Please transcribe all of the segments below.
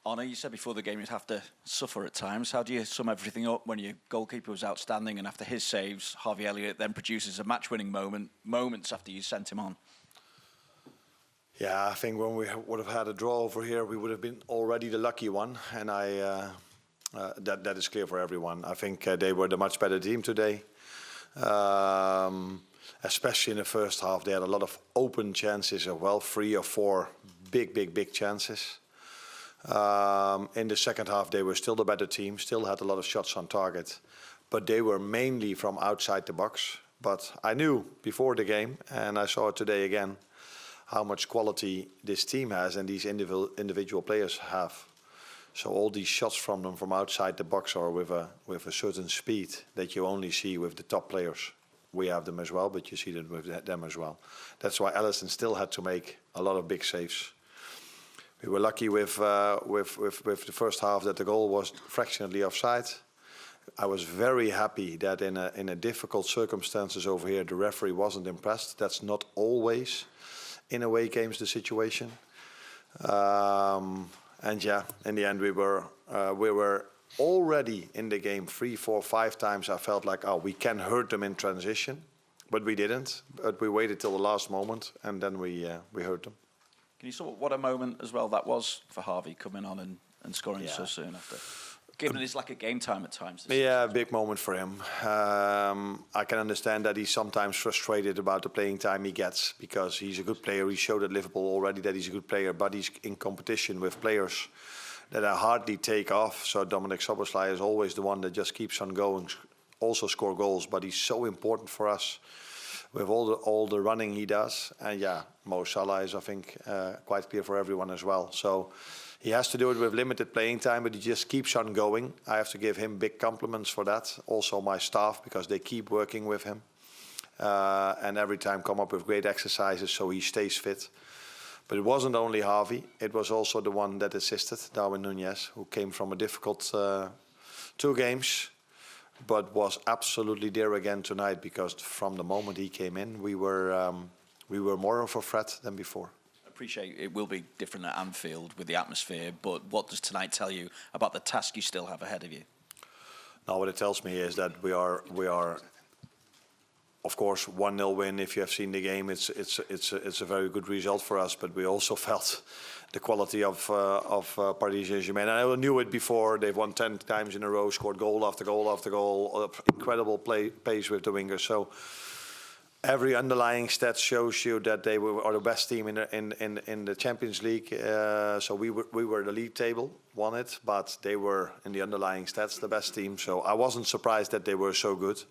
Arne, you said before the game you'd have to suffer at times. How do you sum everything up when your goalkeeper was outstanding and after his saves, Harvey Elliott then produces a match-winning moments after you sent him on? Yeah, I think when we would have had a draw over here, we would have been already the lucky one, and that is clear for everyone. I think they were the much better team today, especially in the first half. They had a lot of open chances, 3 or 4 big chances. In the second half, they were still the better team, still had a lot of shots on target, but they were mainly from outside the box. But I knew before the game, and I saw it today again, how much quality this team has and these individual players have. So all these shots from them from outside the box are with a certain speed that you only see with the top players. We have them as well, but you see them with them as well. That's why Alisson still had to make a lot of big saves. We were lucky with the first half that the goal was fractionally offside. I was very happy that in a difficult circumstances over here, the referee wasn't impressed. That's not always in away games the situation. And yeah, in the end we were already in the game 3, 4, 5 times. I felt like, oh, we can hurt them in transition, but we didn't. But we waited till the last moment, and then we hurt them. Can you sort of what a moment as well that was for Harvey coming on and scoring so soon after? Given it's like a game time at times. Yeah, a big moment for him. I can understand that he's sometimes frustrated about the playing time he gets because he's a good player. He showed at Liverpool already that he's a good player, but he's in competition with players that I hardly take off. So Dominic Szoboszlai is always the one that just keeps on going, also score goals, but he's so important for us with all the running he does. And yeah, Mo Salah is, I think, quite clear for everyone as well. So he has to do it with limited playing time, but he just keeps on going. I have to give him big compliments for that. Also my staff, because they keep working with him. And every time come up with great exercises so he stays fit. But it wasn't only Harvey, it was also the one that assisted, Darwin Núñez, who came from a difficult 2 games, but was absolutely there again tonight, because from the moment he came in, we were more of a threat than before. I appreciate it will be different at Anfield with the atmosphere, but what does tonight tell you about the task you still have ahead of you? Now, what it tells me is that we are, of course, 1-0 win. If you have seen the game, it's a very good result for us. But we also felt the quality of Paris Saint-Germain. And I knew it before. They've won 10 times in a row, scored goal after goal after goal, incredible pace with the wingers. So every underlying stat shows you that they are the best team in the Champions League. So we were the league table, won it, but they were in the underlying stats the best team. So I wasn't surprised that they were so good.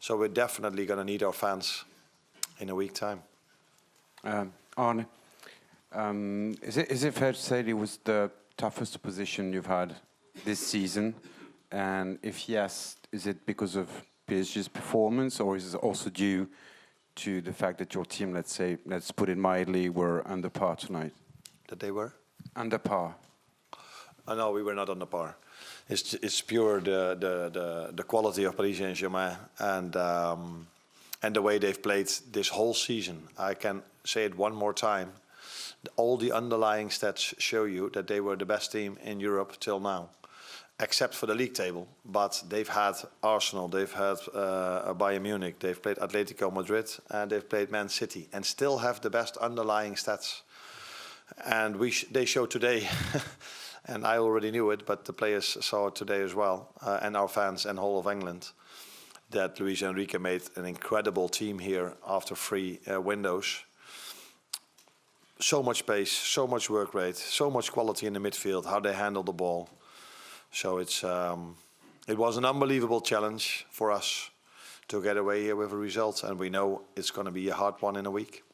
So we're definitely going to need our fans in a week's time. Arne, is it fair to say it was the toughest opposition you've had this season? And if yes, is it because of PSG's performance, or is it also due to the fact that your team, let's put it mildly, were under par tonight? That they were? Under par. No, we were not under par. It's pure the quality of Paris Saint-Germain and the way they've played this whole season. I can say it one more time. All the underlying stats show you that they were the best team in Europe till now, except for the league table. But they've had Arsenal, they've had Bayern Munich, they've played Atletico Madrid, and they've played Man City, and still have the best underlying stats. And they showed today. And I already knew it, but the players saw it today as well, and our fans and whole of England, that Luis Enrique made an incredible team here after 3 windows. So much pace, so much work rate, so much quality in the midfield, how they handle the ball. So it was an unbelievable challenge for us to get away here with a result, and we know it's going to be a hard one in a week.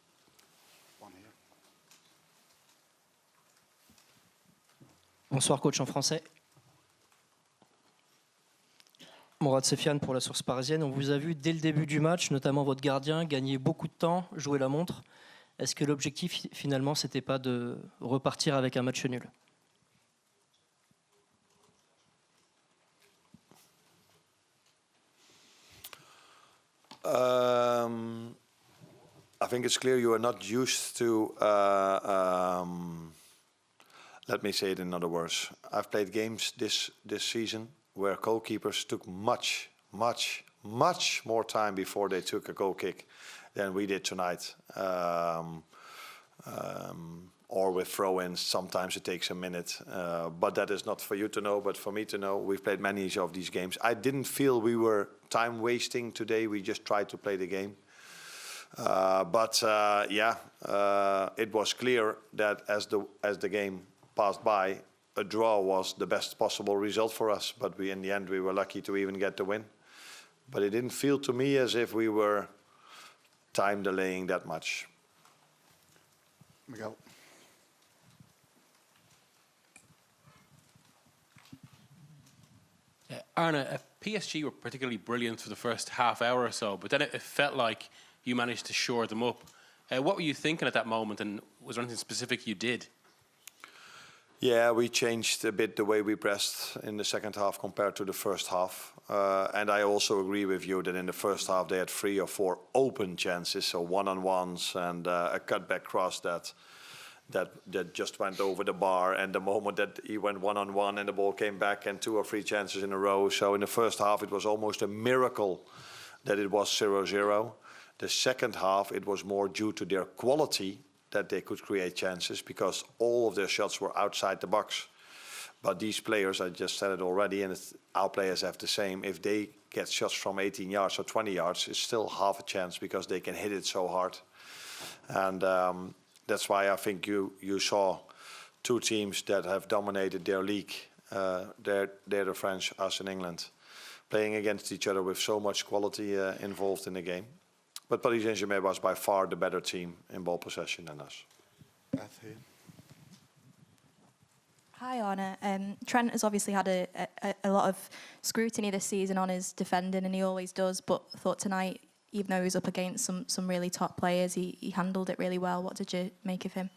Bonsoir coach en français. Mourad Sefiane pour la source parisienne. On vous a vu dès le début du match, notamment votre gardien, gagner beaucoup de temps, jouer la montre. Est-ce que l'objectif finalement c'était pas de repartir avec un match nul? I think it's clear you are not used to let me say it in other words. I've played games this season where goalkeepers took much more time before they took a goal kick than we did tonight. Or with throw-ins, sometimes it takes a minute. But that is not for you to know, but for me to know. We've played many of these games. I didn't feel we were time wasting today. We just tried to play the game. It was clear that as the game passed by, a draw was the best possible result for us. But in the end, we were lucky to even get the win. But it didn't feel to me as if we were time delaying that much. Miguel. Arne, PSG were particularly brilliant for the first half hour or so, but then it felt like you managed to shore them up. What were you thinking at that moment, and was there anything specific you did? Yeah, we changed a bit the way we pressed in the second half compared to the first half. And I also agree with you that in the first half they had 3 or 4 open chances, so one-on-ones and a cutback cross that just went over the bar. And the moment that he went one-on-one and the ball came back, and 2 or 3 chances in a row. So in the first half it was almost a miracle that it was 0-0. The second half it was more due to their quality that they could create chances, because all of their shots were outside the box. But these players, I just said it already, and our players have the same. If they get shots from 18 yards or 20 yards, it's still half a chance because they can hit it so hard. And that's why I think you saw 2 teams that have dominated their league. They're the French, us in England, playing against each other with so much quality involved in the game. But Paris Saint-Germain was by far the better team in ball possession than us. Beth here. Hi, Arne. Trent has obviously had a lot of scrutiny this season on his defending, and he always does. But I thought tonight, even though he was up against some really top players, he handled it really well. What did you make of him?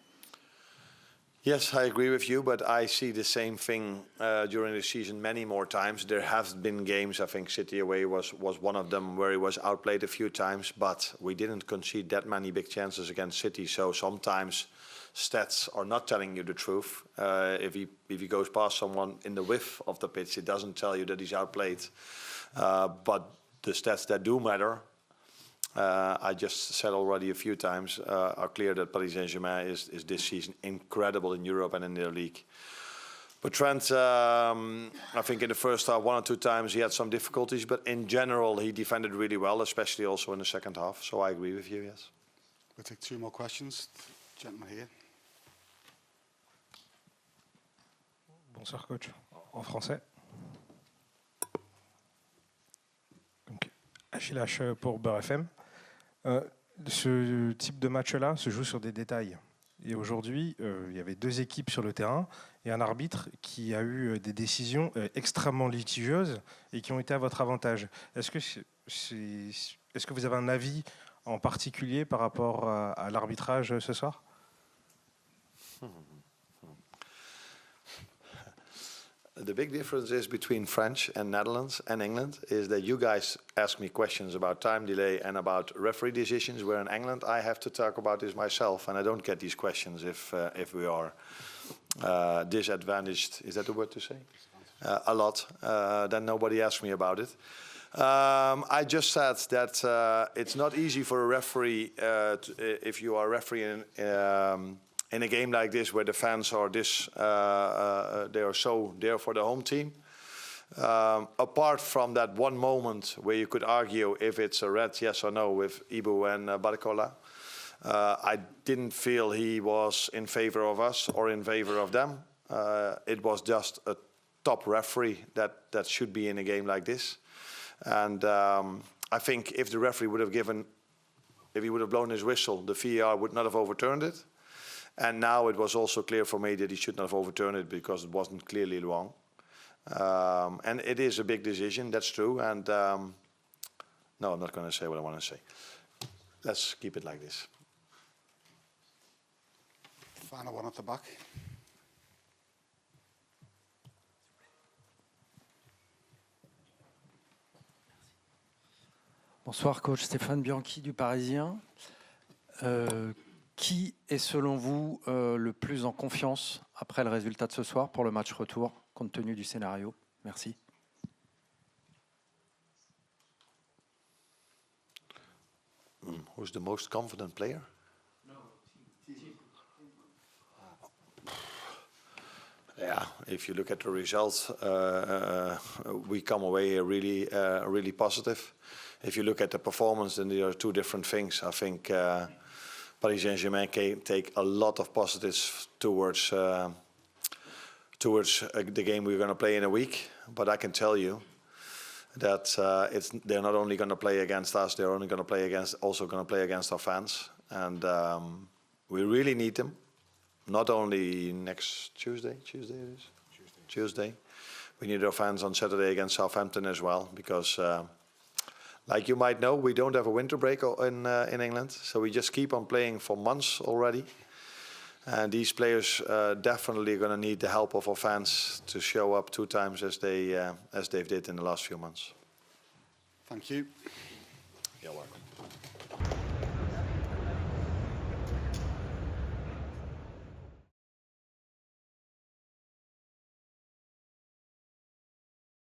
Yes, I agree with you, but I see the same thing during the season many more times. There have been games, I think City away was one of them, where he was outplayed a few times, but we didn't concede that many big chances against City. So sometimes stats are not telling you the truth. If he goes past someone in the width of the pitch, it doesn't tell you that he's outplayed. But the stats that do matter, I just said already a few times, are clear that Paris Saint-Germain is this season incredible in Europe and in their league. But Trent, I think in the first half, 1 or 2 times he had some difficulties, but in general he defended really well, especially also in the second half. So I agree with you, yes. We'll take 2 more questions. Gentleman here. Bonsoir coach, en français. Donc, Achille H pour Beurre FM. Ce type de match-là se joue sur des détails. Et aujourd'hui, il y avait 2 équipes sur le terrain et un arbitre qui a eu des décisions extrêmement litigieuses et qui ont été à votre avantage. Est-ce que vous avez un avis en particulier par rapport à l'arbitrage ce soir? The big difference is between French and Netherlands and England is that you guys ask me questions about time delay and about referee decisions, where in England I have to talk about this myself, and I don't get these questions if we are disadvantaged. Is that the word to say? A lot. Then nobody asks me about it. I just said that it's not easy for a referee if you are refereeing in a game like this, where the fans are they are so there for the home team. Apart from that one moment where you could argue if it's a red, yes or no, with Ibu and Barcola, I didn't feel he was in favor of us or in favor of them. It was just a top referee that should be in a game like this. And I think if the referee would have if he would have blown his whistle, the VAR would not have overturned it. And now it was also clear for me that he should not have overturned it because it wasn't clearly wrong. And it is a big decision, that's true. And no, I'm not going to say what I want to say. Let's keep it like this. Final one at the back. Bonsoir coach, Stéphane Bianchi du Parisien. Qui est selon vous le plus en confiance après le résultat de ce soir pour le match retour, compte tenu du scénario? Merci. Who's the most confident player? Yeah, if you look at the results, we come away really positive. If you look at the performance, then there are two different things. I think Paris Saint-Germain can take a lot of positives towards the game we're going to play in a week. But I can tell you that they're not only going to play against us, they're only going to play against our fans, and we really need them. Not only next Tuesday it is? Tuesday. We need our fans on Saturday against Southampton as well, because like you might know, we don't have a winter break in England, so we just keep on playing for months already. And these players definitely going to need the help of our fans to show up 2 times as they've did in the last few months. Thank you. You're welcome.